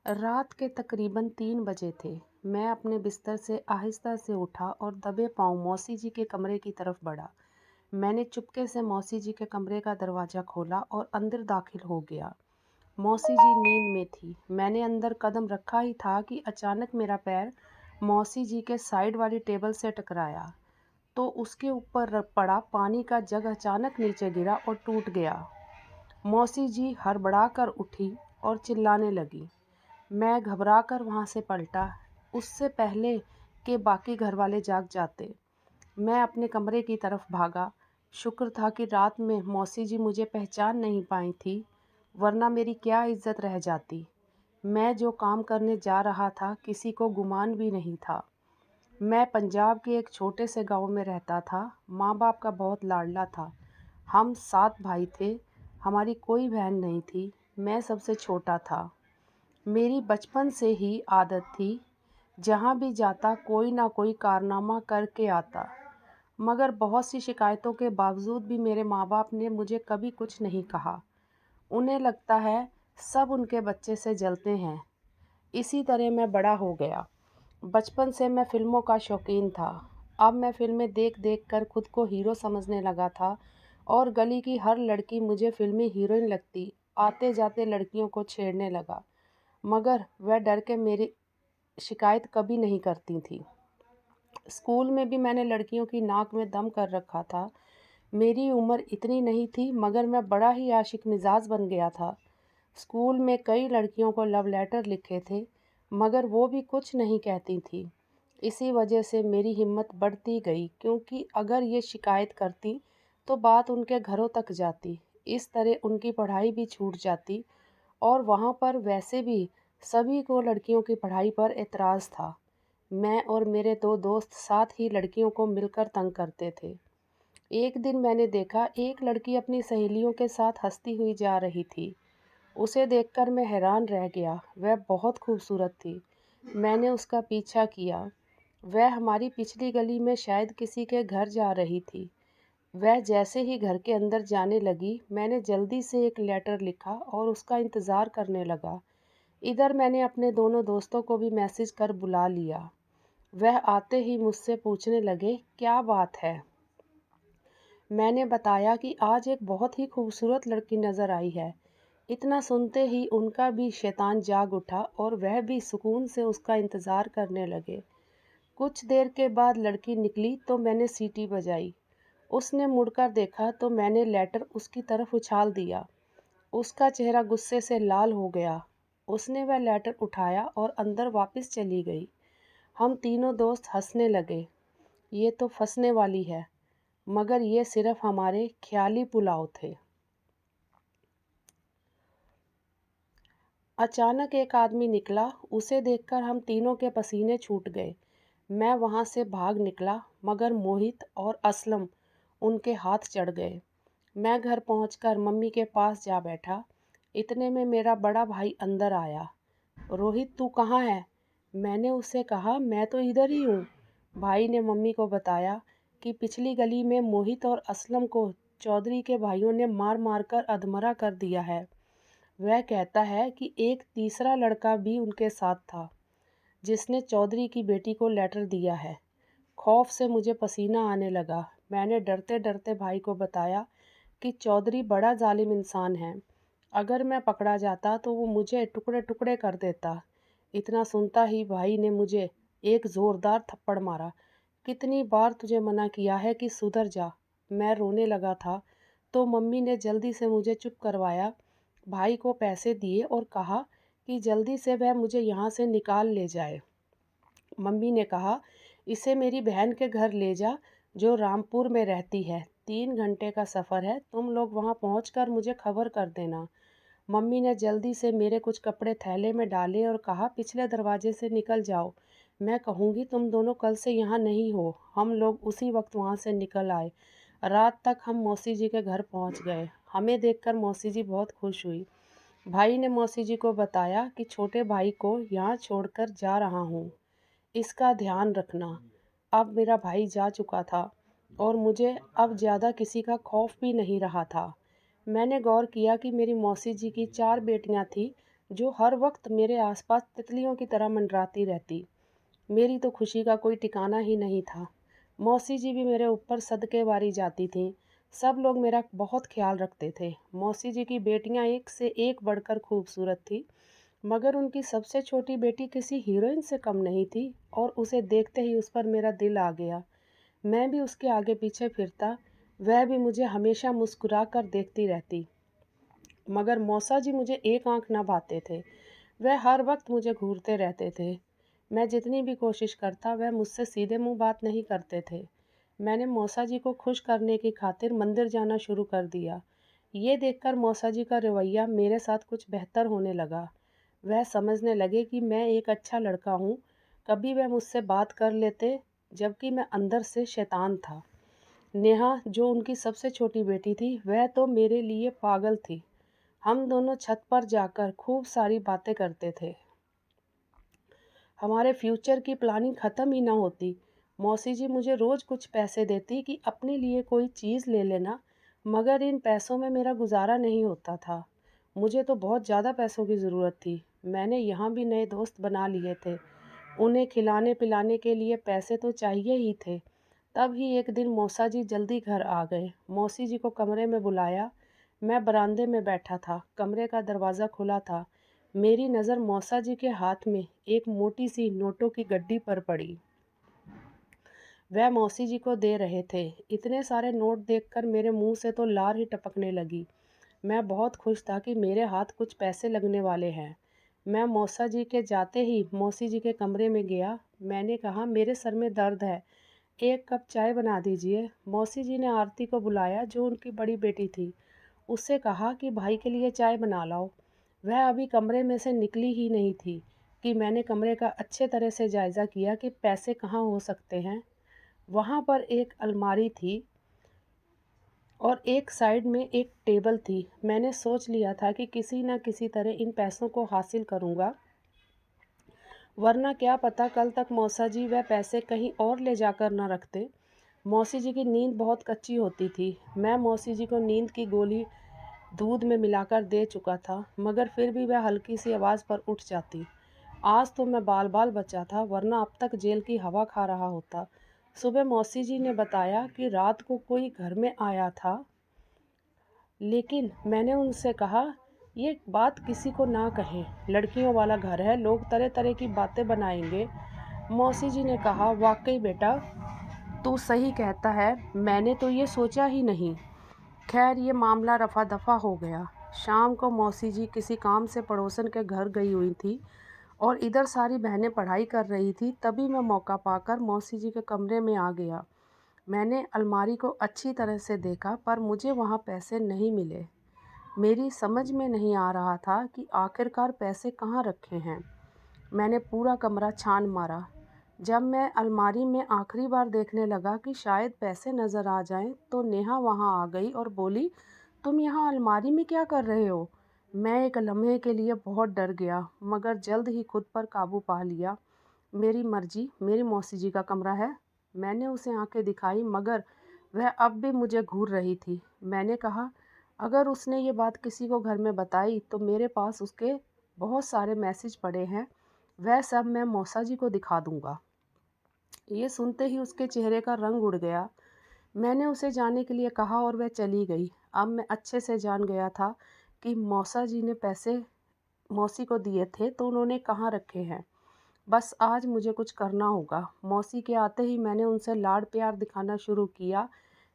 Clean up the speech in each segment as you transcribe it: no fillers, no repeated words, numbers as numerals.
रात के तकरीबन 3 बजे थे। मैं अपने बिस्तर से आहिस्ता से उठा और दबे पाँव मौसी जी के कमरे की तरफ बढ़ा। मैंने चुपके से मौसी जी के कमरे का दरवाज़ा खोला और अंदर दाखिल हो गया। मौसी जी नींद में थी। मैंने अंदर कदम रखा ही था कि अचानक मेरा पैर मौसी जी के साइड वाली टेबल से टकराया, तो उसके ऊपर पड़ा पानी का जग अचानक नीचे गिरा और टूट गया। मौसी जी हड़बड़ाकर उठी और चिल्लाने लगी। मैं घबराकर वहाँ से पलटा, उससे पहले कि बाकी घरवाले जाग जाते। मैं अपने कमरे की तरफ भागा। शुक्र था कि रात में मौसी जी मुझे पहचान नहीं पाई थी, वरना मेरी क्या इज्जत रह जाती। मैं जो काम करने जा रहा था किसी को गुमान भी नहीं था। मैं पंजाब के एक छोटे से गांव में रहता था। माँ बाप का बहुत लाडला था। हम 7 भाई थे। हमारी कोई बहन नहीं थी। मैं सबसे छोटा था। मेरी बचपन से ही आदत थी, जहाँ भी जाता कोई ना कोई कारनामा करके आता। मगर बहुत सी शिकायतों के बावजूद भी मेरे माँ बाप ने मुझे कभी कुछ नहीं कहा। उन्हें लगता है सब उनके बच्चे से जलते हैं। इसी तरह मैं बड़ा हो गया। बचपन से मैं फ़िल्मों का शौकीन था। अब मैं फ़िल्में देख देख कर खुद को हीरो समझने लगा था और गली की हर लड़की मुझे फ़िल्मी हीरोइन लगती। आते जाते लड़कियों को छेड़ने लगा, मगर वह डर के मेरी शिकायत कभी नहीं करती थी। स्कूल में भी मैंने लड़कियों की नाक में दम कर रखा था। मेरी उम्र इतनी नहीं थी, मगर मैं बड़ा ही आशिक मिजाज बन गया था। स्कूल में कई लड़कियों को लव लेटर लिखे थे, मगर वो भी कुछ नहीं कहती थी। इसी वजह से मेरी हिम्मत बढ़ती गई, क्योंकि अगर ये शिकायत करती तो बात उनके घरों तक जाती। इस तरह उनकी पढ़ाई भी छूट जाती, और वहाँ पर वैसे भी सभी को लड़कियों की पढ़ाई पर एतराज़ था। मैं और मेरे 2 दोस्त साथ ही लड़कियों को मिलकर तंग करते थे। एक दिन मैंने देखा एक लड़की अपनी सहेलियों के साथ हँसती हुई जा रही थी। उसे देखकर मैं हैरान रह गया। वह बहुत खूबसूरत थी। मैंने उसका पीछा किया। वह हमारी पिछली गली में शायद किसी के घर जा रही थी। वह जैसे ही घर के अंदर जाने लगी, मैंने जल्दी से एक लेटर लिखा और उसका इंतज़ार करने लगा। इधर मैंने अपने दोनों दोस्तों को भी मैसेज कर बुला लिया। वह आते ही मुझसे पूछने लगे, क्या बात है? मैंने बताया कि आज एक बहुत ही खूबसूरत लड़की नज़र आई है। इतना सुनते ही उनका भी शैतान जाग उठा और वह भी सुकून से उसका इंतज़ार करने लगे। कुछ देर के बाद लड़की निकली तो मैंने सीटी बजाई। उसने मुड़कर देखा तो मैंने लेटर उसकी तरफ उछाल दिया। उसका चेहरा गुस्से से लाल हो गया। उसने वह लेटर उठाया और अंदर वापस चली गई। हम तीनों दोस्त हंसने लगे। ये तो फंसने वाली है, मगर ये सिर्फ हमारे ख्याली पुलाव थे। अचानक एक आदमी निकला। उसे देखकर हम तीनों के पसीने छूट गए। मैं वहाँ से भाग निकला, मगर मोहित और असलम उनके हाथ चढ़ गए। मैं घर पहुंचकर मम्मी के पास जा बैठा। इतने में मेरा बड़ा भाई अंदर आया। रोहित, तू कहाँ है? मैंने उससे कहा, मैं तो इधर ही हूँ। भाई ने मम्मी को बताया कि पिछली गली में मोहित और असलम को चौधरी के भाइयों ने मार मार कर अधमरा कर दिया है। वह कहता है कि एक तीसरा लड़का भी उनके साथ था, जिसने चौधरी की बेटी को लेटर दिया है। खौफ से मुझे पसीना आने लगा। मैंने डरते डरते भाई को बताया कि चौधरी बड़ा जालिम इंसान है। अगर मैं पकड़ा जाता तो वो मुझे टुकड़े टुकड़े कर देता। इतना सुनता ही भाई ने मुझे एक ज़ोरदार थप्पड़ मारा। कितनी बार तुझे मना किया है कि सुधर जा। मैं रोने लगा था तो मम्मी ने जल्दी से मुझे चुप करवाया। भाई को पैसे दिए और कहा कि जल्दी से वह मुझे यहाँ से निकाल ले जाए। मम्मी ने कहा, इसे मेरी बहन के घर ले जा, जो रामपुर में रहती है। 3 घंटे का सफ़र है। तुम लोग वहाँ पहुँचकर मुझे खबर कर देना। मम्मी ने जल्दी से मेरे कुछ कपड़े थैले में डाले और कहा, पिछले दरवाजे से निकल जाओ। मैं कहूँगी तुम दोनों कल से यहाँ नहीं हो। हम लोग उसी वक्त वहाँ से निकल आए। रात तक हम मौसी जी के घर पहुँच गए। हमें देखकर मौसी जी बहुत खुश हुई। भाई ने मौसी जी को बताया कि छोटे भाई को यहाँ छोड़कर जा रहा हूँ, इसका ध्यान रखना। अब मेरा भाई जा चुका था और मुझे अब ज़्यादा किसी का खौफ भी नहीं रहा था। मैंने गौर किया कि मेरी मौसी जी की 4 बेटियां थीं, जो हर वक्त मेरे आसपास तितलियों की तरह मंडराती रहती। मेरी तो खुशी का कोई ठिकाना ही नहीं था। मौसी जी भी मेरे ऊपर सदके वारी जाती थीं। सब लोग मेरा बहुत ख्याल रखते थे। मौसी जी की बेटियां एक से एक बढ़कर खूबसूरत थी, मगर उनकी सबसे छोटी बेटी किसी हीरोइन से कम नहीं थी और उसे देखते ही उस पर मेरा दिल आ गया। मैं भी उसके आगे पीछे फिरता, वह भी मुझे हमेशा मुस्कुरा कर देखती रहती। मगर मौसा जी मुझे एक आंख न भाते थे। वह हर वक्त मुझे घूरते रहते थे। मैं जितनी भी कोशिश करता, वह मुझसे सीधे मुंह बात नहीं करते थे। मैंने मौसा जी को खुश करने की खातिर मंदिर जाना शुरू कर दिया। ये देखकर मौसा जी का रवैया मेरे साथ कुछ बेहतर होने लगा। वह समझने लगे कि मैं एक अच्छा लड़का हूँ। कभी वह मुझसे बात कर लेते, जबकि मैं अंदर से शैतान था। नेहा, जो उनकी सबसे छोटी बेटी थी, वह तो मेरे लिए पागल थी। हम दोनों छत पर जाकर खूब सारी बातें करते थे। हमारे फ्यूचर की प्लानिंग ख़त्म ही ना होती। मौसी जी मुझे रोज़ कुछ पैसे देती कि अपने लिए कोई चीज़ ले लेना, मगर इन पैसों में मेरा गुजारा नहीं होता था। मुझे तो बहुत ज़्यादा पैसों की ज़रूरत थी। मैंने यहाँ भी नए दोस्त बना लिए थे। उन्हें खिलाने पिलाने के लिए पैसे तो चाहिए ही थे। तब ही एक दिन मौसा जी जल्दी घर आ गए। मौसी जी को कमरे में बुलाया। मैं बरामदे में बैठा था। कमरे का दरवाज़ा खुला था। मेरी नज़र मौसा जी के हाथ में एक मोटी सी नोटों की गड्डी पर पड़ी। वह मौसी जी को दे रहे थे। इतने सारे नोट देखकर मेरे मुंह से तो लार ही टपकने लगी। मैं बहुत खुश था कि मेरे हाथ कुछ पैसे लगने वाले हैं। मैं मौसा जी के जाते ही मौसी जी के कमरे में गया। मैंने कहा, मेरे सर में दर्द है, एक कप चाय बना दीजिए। मौसी जी ने आरती को बुलाया, जो उनकी बड़ी बेटी थी। उससे कहा कि भाई के लिए चाय बना लाओ। वह अभी कमरे में से निकली ही नहीं थी कि मैंने कमरे का अच्छे तरह से जायज़ा किया कि पैसे कहाँ हो सकते हैं। वहाँ पर एक अलमारी थी और एक साइड में एक टेबल थी। मैंने सोच लिया था कि किसी न किसी तरह इन पैसों को हासिल करूँगा, वरना क्या पता कल तक मौसा जी वह पैसे कहीं और ले जाकर न रखते। मौसी जी की नींद बहुत कच्ची होती थी। मैं मौसी जी को नींद की गोली दूध में मिलाकर दे चुका था, मगर फिर भी वह हल्की सी आवाज़ पर उठ जाती। आज तो मैं बाल बाल बचा था, वरना अब तक जेल की हवा खा रहा होता। सुबह मौसी जी ने बताया कि रात को कोई घर में आया था, लेकिन मैंने उनसे कहा, ये बात किसी को ना कहें, लड़कियों वाला घर है, लोग तरह तरह की बातें बनाएंगे। मौसी जी ने कहा, वाकई बेटा, तू सही कहता है, मैंने तो ये सोचा ही नहीं। खैर, ये मामला रफा दफा हो गया। शाम को मौसी जी किसी काम से पड़ोसन के घर गई हुई थी और इधर सारी बहनें पढ़ाई कर रही थी। तभी मैं मौका पाकर मौसी जी के कमरे में आ गया। मैंने अलमारी को अच्छी तरह से देखा, पर मुझे वहाँ पैसे नहीं मिले। मेरी समझ में नहीं आ रहा था कि आखिरकार पैसे कहाँ रखे हैं। मैंने पूरा कमरा छान मारा। जब मैं अलमारी में आखिरी बार देखने लगा कि शायद पैसे नज़र आ जाएं, तो नेहा वहाँ आ गई और बोली, तुम यहाँ अलमारी में क्या कर रहे हो? मैं एक लम्हे के लिए बहुत डर गया, मगर जल्द ही खुद पर काबू पा लिया। मेरी मर्जी, मेरी मौसी जी का कमरा है। मैंने उसे आंखें दिखाई, मगर वह अब भी मुझे घूर रही थी। मैंने कहा, अगर उसने ये बात किसी को घर में बताई, तो मेरे पास उसके बहुत सारे मैसेज पड़े हैं, वह सब मैं मौसा जी को दिखा दूंगा। ये सुनते ही उसके चेहरे का रंग उड़ गया। मैंने उसे जाने के लिए कहा और वह चली गई। अब मैं अच्छे से जान गया था कि मौसा जी ने पैसे मौसी को दिए थे, तो उन्होंने कहाँ रखे हैं। बस आज मुझे कुछ करना होगा। मौसी के आते ही मैंने उनसे लाड प्यार दिखाना शुरू किया।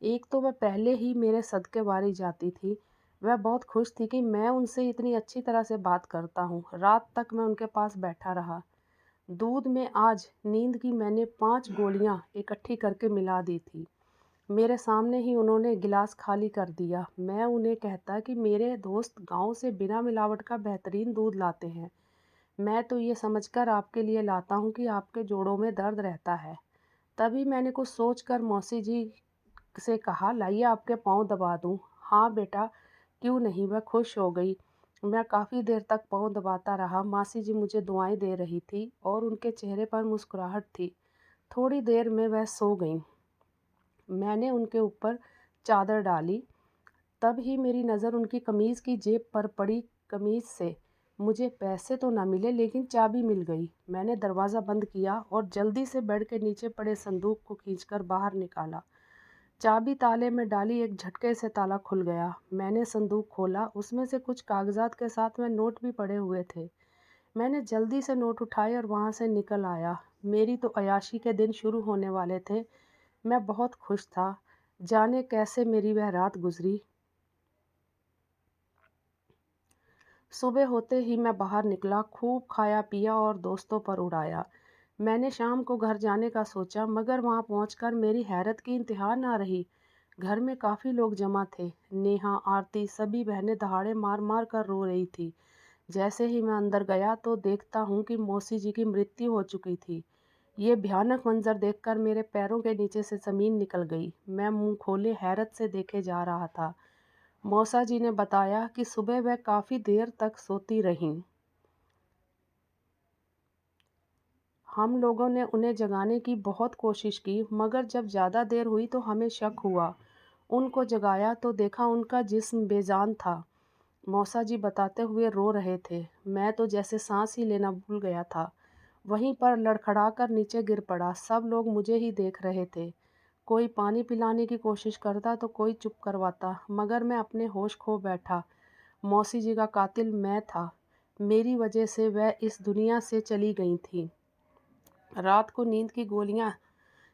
एक तो वह पहले ही मेरे सदके वारी जाती थी। वह बहुत खुश थी कि मैं उनसे इतनी अच्छी तरह से बात करता हूँ। रात तक मैं उनके पास बैठा रहा। दूध में आज नींद की मैंने 5 गोलियाँ इकट्ठी करके मिला दी थी। मेरे सामने ही उन्होंने गिलास खाली कर दिया। मैं उन्हें कहता कि मेरे दोस्त गांव से बिना मिलावट का बेहतरीन दूध लाते हैं। मैं तो ये समझकर आपके लिए लाता हूँ कि आपके जोड़ों में दर्द रहता है। तभी मैंने कुछ सोचकर मौसी जी से कहा, लाइए आपके पाँव दबा दूँ। हाँ बेटा, क्यों नहीं, वह खुश हो गई। मैं काफ़ी देर तक पाँव दबाता रहा। मासी जी मुझे दुआएं दे रही थी और उनके चेहरे पर मुस्कुराहट थी। थोड़ी देर में वह सो गईं। मैंने उनके ऊपर चादर डाली। तब ही मेरी नज़र उनकी कमीज़ की जेब पर पड़ी। कमीज़ से मुझे पैसे तो ना मिले लेकिन चाबी मिल गई। मैंने दरवाज़ा बंद किया और जल्दी से बेड के नीचे पड़े संदूक को खींचकर बाहर निकाला। चाबी ताले में डाली, एक झटके से ताला खुल गया। मैंने संदूक खोला, उसमें से कुछ कागजात के साथ में नोट भी पड़े हुए थे। मैंने जल्दी से नोट उठाए और वहाँ से निकल आया। मेरी तो अय्याशी के दिन शुरू होने वाले थे। मैं बहुत खुश था। जाने कैसे मेरी वह रात गुजरी। सुबह होते ही मैं बाहर निकला, खूब खाया पिया और दोस्तों पर उड़ाया। मैंने शाम को घर जाने का सोचा, मगर वहाँ पहुँचकर मेरी हैरत की इंतहा ना रही। घर में काफ़ी लोग जमा थे। नेहा, आरती, सभी बहनें दहाड़े मार मार कर रो रही थी। जैसे ही मैं अंदर गया तो देखता हूँ कि मौसी जी की मृत्यु हो चुकी थी। ये भयानक मंजर देखकर मेरे पैरों के नीचे से ज़मीन निकल गई। मैं मुंह खोले हैरत से देखे जा रहा था। मौसा जी ने बताया कि सुबह वह काफ़ी देर तक सोती रहीं। हम लोगों ने उन्हें जगाने की बहुत कोशिश की, मगर जब ज़्यादा देर हुई तो हमें शक हुआ। उनको जगाया तो देखा उनका जिस्म बेजान था। मौसा जी बताते हुए रो रहे थे। मैं तो जैसे सांस ही लेना भूल गया था। वहीं पर लड़खड़ाकर नीचे गिर पड़ा। सब लोग मुझे ही देख रहे थे। कोई पानी पिलाने की कोशिश करता तो कोई चुप करवाता, मगर मैं अपने होश खो बैठा। मौसी जी का कातिल मैं था। मेरी वजह से वह इस दुनिया से चली गई थी। रात को नींद की गोलियां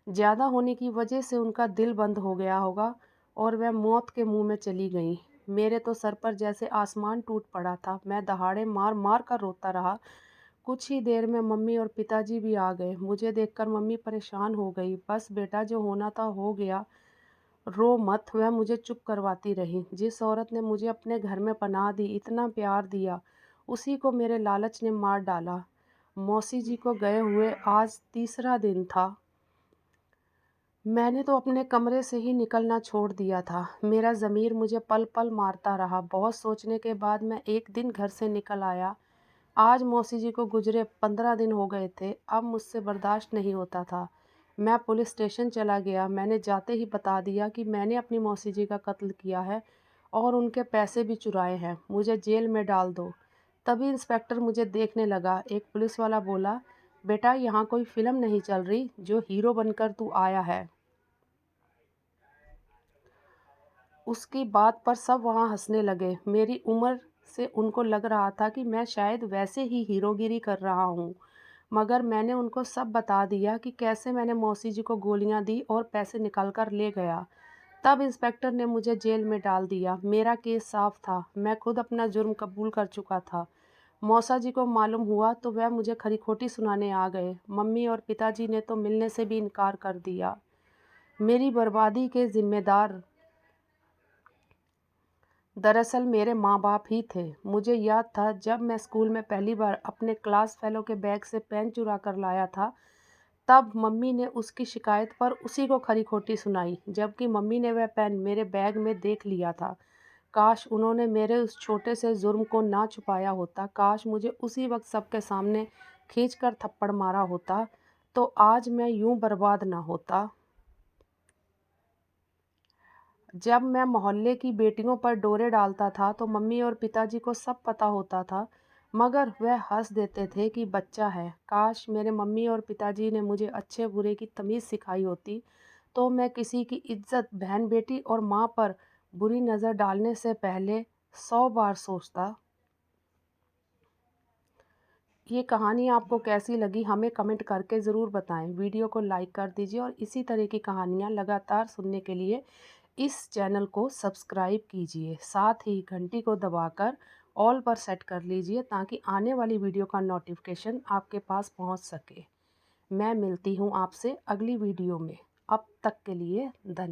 ज़्यादा होने की वजह से उनका दिल बंद हो गया होगा और वह मौत के मुंह में चली गईं। मेरे तो सर पर जैसे आसमान टूट पड़ा था। मैं दहाड़े मार मार कर रोता रहा। कुछ ही देर में मम्मी और पिताजी भी आ गए। मुझे देखकर मम्मी परेशान हो गई। बस बेटा, जो होना था हो गया, रो मत, वह मुझे चुप करवाती रही। जिस औरत ने मुझे अपने घर में पनाह दी, इतना प्यार दिया, उसी को मेरे लालच ने मार डाला। मौसी जी को गए हुए आज तीसरा दिन था। मैंने तो अपने कमरे से ही निकलना छोड़ दिया था। मेरा ज़मीर मुझे पल पल मारता रहा। बहुत सोचने के बाद मैं एक दिन घर से निकल आया। आज मौसी जी को गुजरे 15 दिन हो गए थे। अब मुझसे बर्दाश्त नहीं होता था। मैं पुलिस स्टेशन चला गया। मैंने जाते ही बता दिया कि मैंने अपनी मौसी जी का कत्ल किया है और उनके पैसे भी चुराए हैं। मुझे जेल में डाल दो। तभी इंस्पेक्टर मुझे देखने लगा। एक पुलिस वाला बोला, बेटा, यहाँ कोई फिल्म नहीं चल रही जो हीरो बनकर तू आया है। उसकी बात पर सब वहाँ हंसने लगे। मेरी उम्र से उनको लग रहा था कि मैं शायद वैसे ही हीरोगिरी कर रहा हूँ। मगर मैंने उनको सब बता दिया कि कैसे मैंने मौसी जी को गोलियां दी और पैसे निकाल कर ले गया। तब इंस्पेक्टर ने मुझे जेल में डाल दिया। मेरा केस साफ था। मैं खुद अपना जुर्म कबूल कर चुका था। मौसा जी को मालूम हुआ तो वह मुझे खरी खोटी सुनाने आ गए। मम्मी और पिताजी ने तो मिलने से भी इनकार कर दिया। मेरी बर्बादी के जिम्मेदार दरअसल मेरे माँ बाप ही थे। मुझे याद था जब मैं स्कूल में पहली बार अपने क्लास फेलो के बैग से पेन चुरा कर लाया था, तब मम्मी ने उसकी शिकायत पर उसी को खरी खोटी सुनाई, जबकि मम्मी ने वह पेन मेरे बैग में देख लिया था। काश उन्होंने मेरे उस छोटे से जुर्म को ना छुपाया होता। काश मुझे उसी वक्त सबके सामने खींच कर थप्पड़ मारा होता, तो आज मैं यूं बर्बाद ना होता। जब मैं मोहल्ले की बेटियों पर डोरे डालता था तो मम्मी और पिताजी को सब पता होता था, मगर वह हंस देते थे कि बच्चा है। काश मेरे मम्मी और पिताजी ने मुझे अच्छे बुरे की तमीज़ सिखाई होती, तो मैं किसी की इज्जत, बहन बेटी और माँ पर बुरी नज़र डालने से पहले 100 बार सोचता। ये कहानी आपको कैसी लगी हमें कमेंट करके ज़रूर बताएं। वीडियो को लाइक कर दीजिए और इसी तरह की कहानियाँ लगातार सुनने के लिए इस चैनल को सब्सक्राइब कीजिए। साथ ही घंटी को दबाकर ऑल पर सेट कर लीजिए ताकि आने वाली वीडियो का नोटिफिकेशन आपके पास पहुंच सके। मैं मिलती हूं आपसे अगली वीडियो में। अब तक के लिए धन्यवाद।